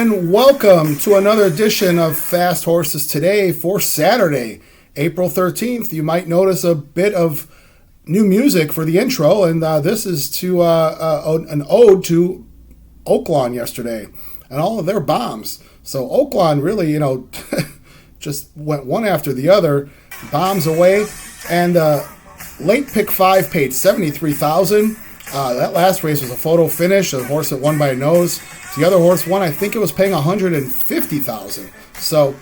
and welcome to another edition of Fast Horses Today for Saturday, April 13th. You might notice a bit of new music for the intro, and this is to an ode to Oaklawn yesterday and all of their bombs. So Oaklawn really, just went one after the other, bombs away, and late pick 5 paid $73,000. That last race was a photo finish, a horse that won by a nose. The other horse won, I think it was paying $150,000. So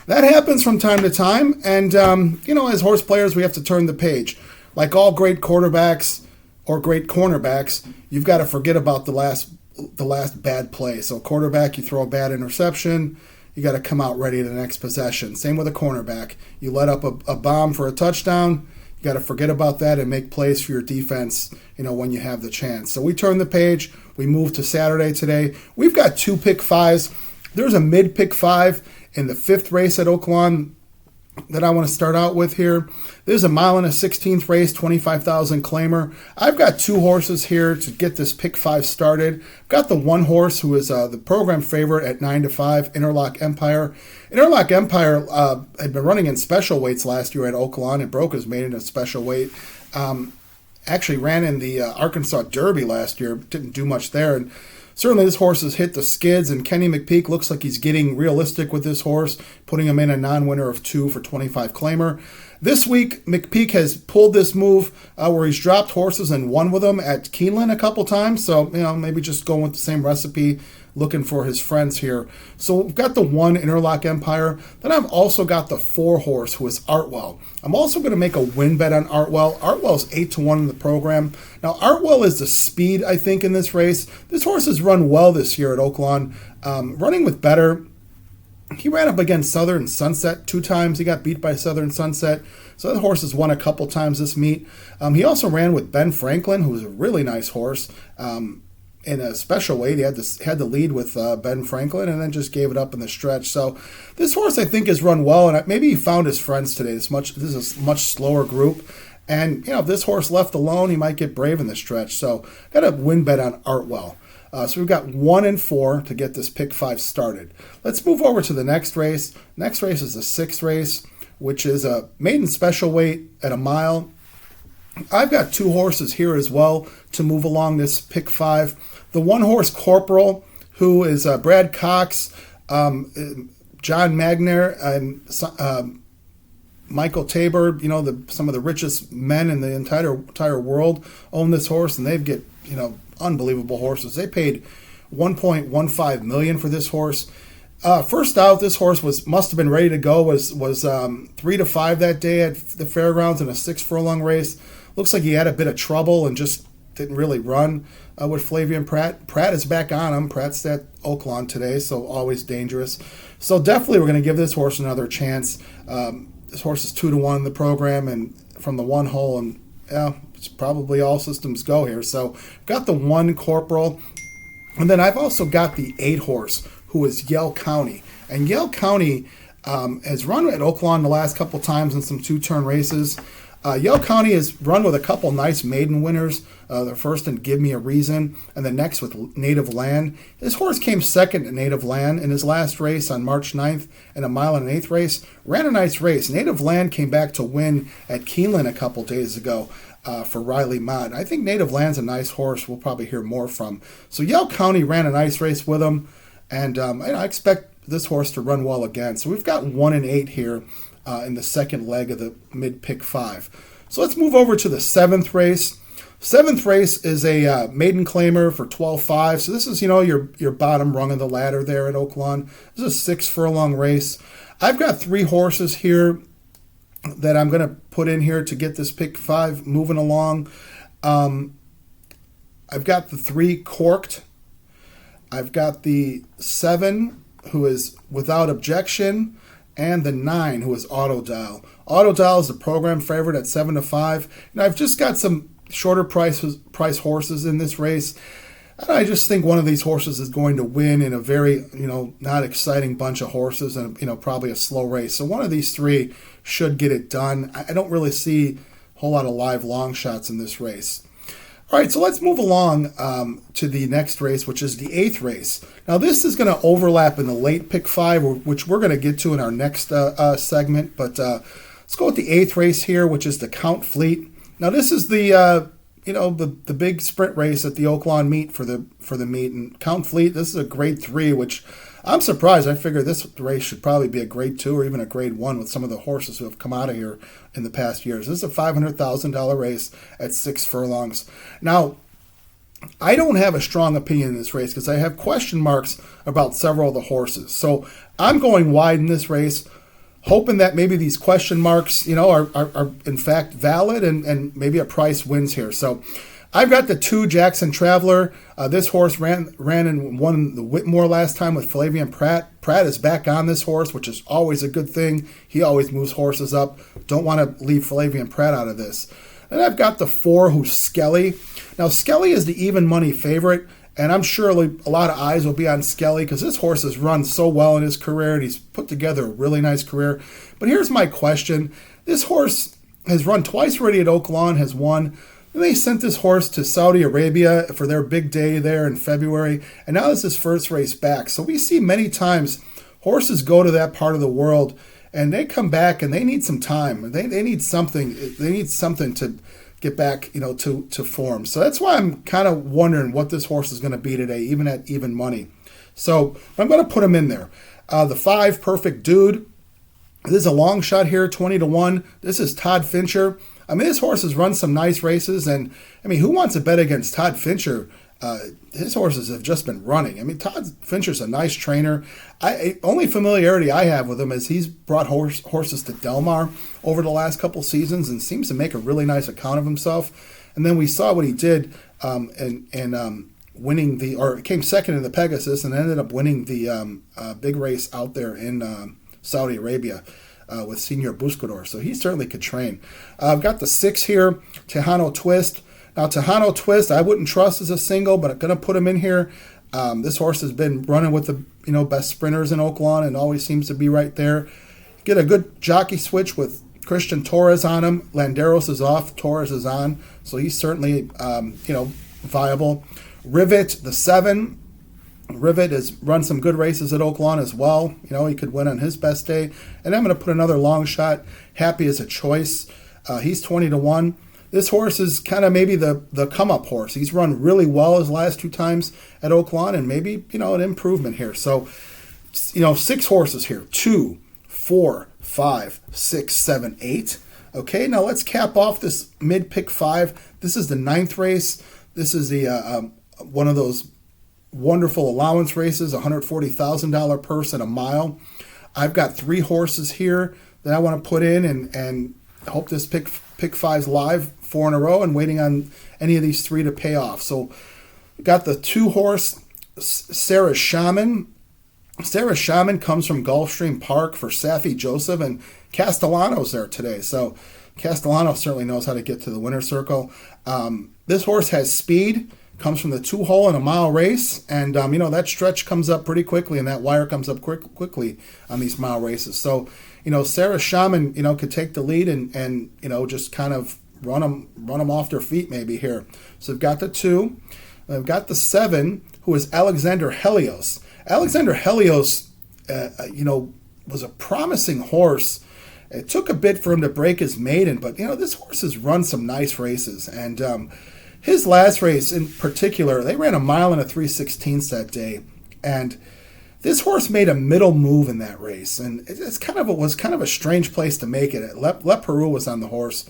that happens from time to time, and as horse players, we have to turn the page. Like all great quarterbacks or great cornerbacks, you've got to forget about the last bad play. So quarterback, you throw a bad interception, you got to come out ready to the next possession. Same with a cornerback. You let up a bomb for a touchdown, you got to forget about that and make plays for your defense, when you have the chance. So we turn the page. We move to Saturday today. We've got 2 pick 5s. There's a mid pick 5 in the 5th race at Oaklawn that I want to start out with here. There's a 1.16 race, 25,000 claimer. I've got 2 horses here to get this pick 5 started. I've got the one horse who is the program favorite at 9-5, Interlock Empire. Interlock Empire had been running in special weights last year at Oaklawn. It broke his maiden in a special weight. Actually ran in the Arkansas Derby last year. Didn't do much there. And certainly this horse has hit the skids, and Kenny McPeak looks like he's getting realistic with this horse, putting him in a non-winner of 2 for 25 claimer. This week, McPeak has pulled this move where he's dropped horses and won with them at Keeneland a couple times. So, maybe just going with the same recipe, looking for his friends here. So we've got the 1 Interlock Empire. Then I've also got the 4 horse, who is Artwell. I'm also going to make a win bet on Artwell. Artwell's 8-1 in the program. Now, Artwell is the speed, I think, in this race. This horse has run well this year at Oaklawn, running with better. He ran up against Southern Sunset 2 times. He got beat by Southern Sunset. So the horse has won a couple times this meet. He also ran with Ben Franklin, who was a really nice horse. In a special weight, he had the lead with Ben Franklin, and then just gave it up in the stretch. So this horse, I think, has run well, and maybe he found his friends today. This is a much slower group, and if this horse left alone, he might get brave in the stretch. So got a win bet on Artwell. So we've got 1 and 4 to get this pick 5 started. Let's move over to the next race. Next race is the 6th race, which is a maiden special weight at a mile. I've got 2 horses here as well to move along this pick 5. The 1 horse Corporal, who is Brad Cox, John Magner, and Michael Tabor, some of the richest men in the entire world own this horse, and they've get unbelievable horses. They paid $1.15 million for this horse. First out, this horse must have been ready to go. Was 3-5 that day at the fairgrounds in a 6 furlong race. Looks like he had a bit of trouble and just didn't really run with Flavian Pratt. Pratt is back on him. Pratt's at Oaklawn today, so always dangerous. So definitely we're going to give this horse another chance. This horse is 2-1 in the program and from the 1 hole, and it's probably all systems go here. So got the 1 Corporal, and then I've also got the 8 horse, who is Yell County. And Yell County has run at Oaklawn the last couple times in some 2-turn races. Yell County has run with a couple nice maiden winners. The first in Give Me a Reason, and the next with Native Land. This horse came second at Native Land in his last race on March 9th in a 1.125 race. Ran a nice race. Native Land came back to win at Keeneland a couple days ago for Riley Mott. I think Native Land's a nice horse we'll probably hear more from. So Yell County ran a nice race with him, and I expect this horse to run well again. So we've got 1 and 8 here in the second leg of the mid-pick 5. So let's move over to the 7th race. 7th race is a maiden claimer for 12.5. So this is, your bottom rung of the ladder there at Oaklawn. This is a 6 furlong race. I've got 3 horses here that I'm going to put in here to get this pick 5 moving along. I've got the 3 Corked. I've got the 7, who is Without Objection, and the 9, who is Autodial. Autodial is the program favorite at 7-5. And I've just got some shorter price horses in this race. And I just think one of these horses is going to win in a very, not exciting bunch of horses and, probably a slow race. So one of these 3 should get it done. I don't really see a whole lot of live long shots in this race. All right, so let's move along to the next race, which is the 8th race. Now, this is going to overlap in the late pick 5, which we're going to get to in our next segment. But let's go with the 8th race here, which is the Count Fleet. Now, this is the the big sprint race at the Oaklawn meet for the meet. And Count Fleet, this is a grade 3, which I'm surprised. I figure this race should probably be a grade 2 or even a grade 1 with some of the horses who have come out of here in the past years. This is a $500,000 race at 6 furlongs. Now, I don't have a strong opinion in this race because I have question marks about several of the horses. So I'm going wide in this race, hoping that maybe these question marks, are in fact valid and maybe a price wins here. So I've got the 2 Jackson Traveler. This horse ran and won the Whitmore last time with Flavian Pratt. Pratt is back on this horse, which is always a good thing. He always moves horses up. Don't want to leave Flavian Pratt out of this. And I've got the 4, who's Skelly. Now, Skelly is the even money favorite, and I'm sure a lot of eyes will be on Skelly because this horse has run so well in his career, and he's put together a really nice career. But here's my question. This horse has run twice already at Oaklawn, has won. And they sent this horse to Saudi Arabia for their big day there in February, and now this is his first race back. So we see many times horses go to that part of the world, and they come back and they need some time. They need something. They need something to get back, to form. So that's why I'm kind of wondering what this horse is going to be today, even at even money. So I'm going to put him in there. The 5, Perfect Dude. This is a long shot here, 20-1. This is Todd Fincher. I mean, this horse has run some nice races, and I mean, who wants to bet against Todd Fincher? His horses have just been running. I mean, Todd Fincher's a nice trainer. Only familiarity I have with him is he's brought horses to Del Mar over the last couple seasons and seems to make a really nice account of himself. And then we saw what he did in winning came second in the Pegasus and ended up winning the big race out there in Saudi Arabia. With Senior Buscador, so he certainly could train. I've got the 6 here, Tejano Twist. Now, Tejano Twist, I wouldn't trust as a single, but I'm going to put him in here. This horse has been running with the best sprinters in Oaklawn and always seems to be right there. Get a good jockey switch with Christian Torres on him. Landeros is off, Torres is on, so he's certainly viable. Rivet, the 7. Rivet has run some good races at Oaklawn as well. He could win on his best day. And I'm going to put another long shot. Happy as a choice. He's 20-1. This horse is kind of maybe the come-up horse. He's run really well his last 2 times at Oaklawn and maybe, an improvement here. So, 6 horses here. 2, 4, 5, 6, 7, 8. Okay, now let's cap off this mid-pick 5. This is the 9th race. This is the one of those wonderful allowance races, $140,000 purse at a mile. I've got 3 horses here that I want to put in and hope this pick 5's live 4 in a row and waiting on any of these 3 to pay off. So got the 2 horse Sarah Shaman. Sarah Shaman comes from Gulfstream Park for Safi Joseph, and Castellano's there today. So Castellano certainly knows how to get to the winner's circle. This horse has speed. Comes from the 2-hole in a mile race, and that stretch comes up pretty quickly, and that wire comes up quickly on these mile races. So, Sarah Shaman, could take the lead and just kind of run them off their feet maybe here. So we've got the 2, I've got the 7, who is Alexander Helios. Alexander Helios, was a promising horse. It took a bit for him to break his maiden, but this horse has run some nice races, and his last race in particular, they ran a mile and a 3/16 that day, and this horse made a middle move in that race, and it was kind of a strange place to make it. Le Peru was on the horse,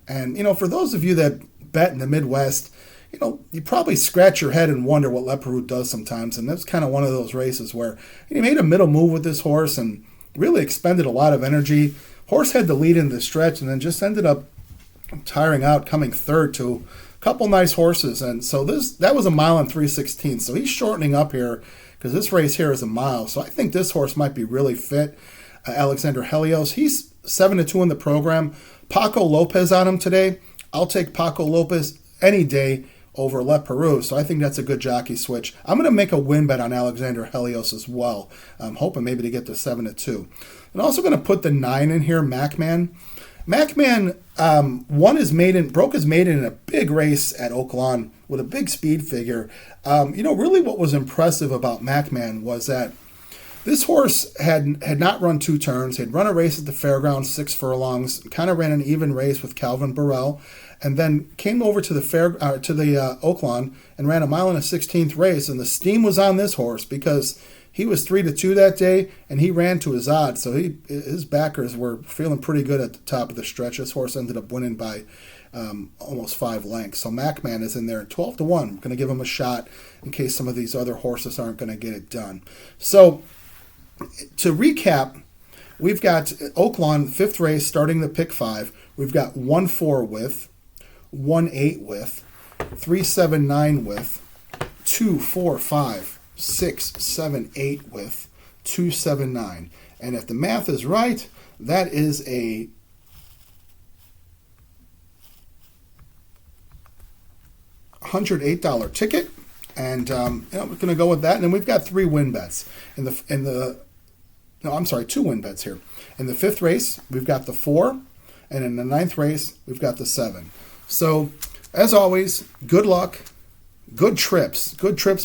and for those of you that bet in the Midwest, you probably scratch your head and wonder what Le Peru does sometimes, and that's kind of one of those races where he made a middle move with this horse and really expended a lot of energy. Horse had the lead in the stretch, and then just ended up tiring out, coming third to couple nice horses, and so that was a mile and 3/16. So he's shortening up here because this race here is a mile. So I think this horse might be really fit. Alexander Helios, he's 7-2 in the program. Paco Lopez on him today. I'll take Paco Lopez any day over Le Peru. So I think that's a good jockey switch. I'm going to make a win bet on Alexander Helios as well. I'm hoping maybe to get to 7-2. I'm also going to put the 9 in here, Macman. MacMan broke his maiden in a big race at Oaklawn with a big speed figure. Really what was impressive about MacMan was that this horse had not run 2 turns. He'd run a race at the fairgrounds, 6 furlongs, kind of ran an even race with Calvin Burrell, and then came over to the Oaklawn and ran a 1.16 mile race. And the steam was on this horse because he was 3-2 that day, and he ran to his odds. So his backers were feeling pretty good at the top of the stretch. This horse ended up winning by almost 5 lengths. So MacMan is in there at 12-1. We're going to give him a shot in case some of these other horses aren't going to get it done. So to recap, we've got Oaklawn, 5th race, starting the pick 5. We've got 1-4 with, 1-8 with, 3-7-9 with, 2-4-5, 6-7-8 with, 2-7-9. And if the math is right, that is a $108 ticket. And we're going to go with that. And then we've got 3 win bets. 2 win bets here. In the 5th race, we've got the 4. And in the 9th race, we've got the 7. So, as always, good luck, good trips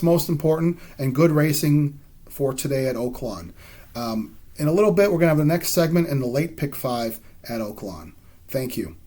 most important, and good racing for today at Oaklawn. In a little bit, we're going to have the next segment in the late pick 5 at Oaklawn. Thank you.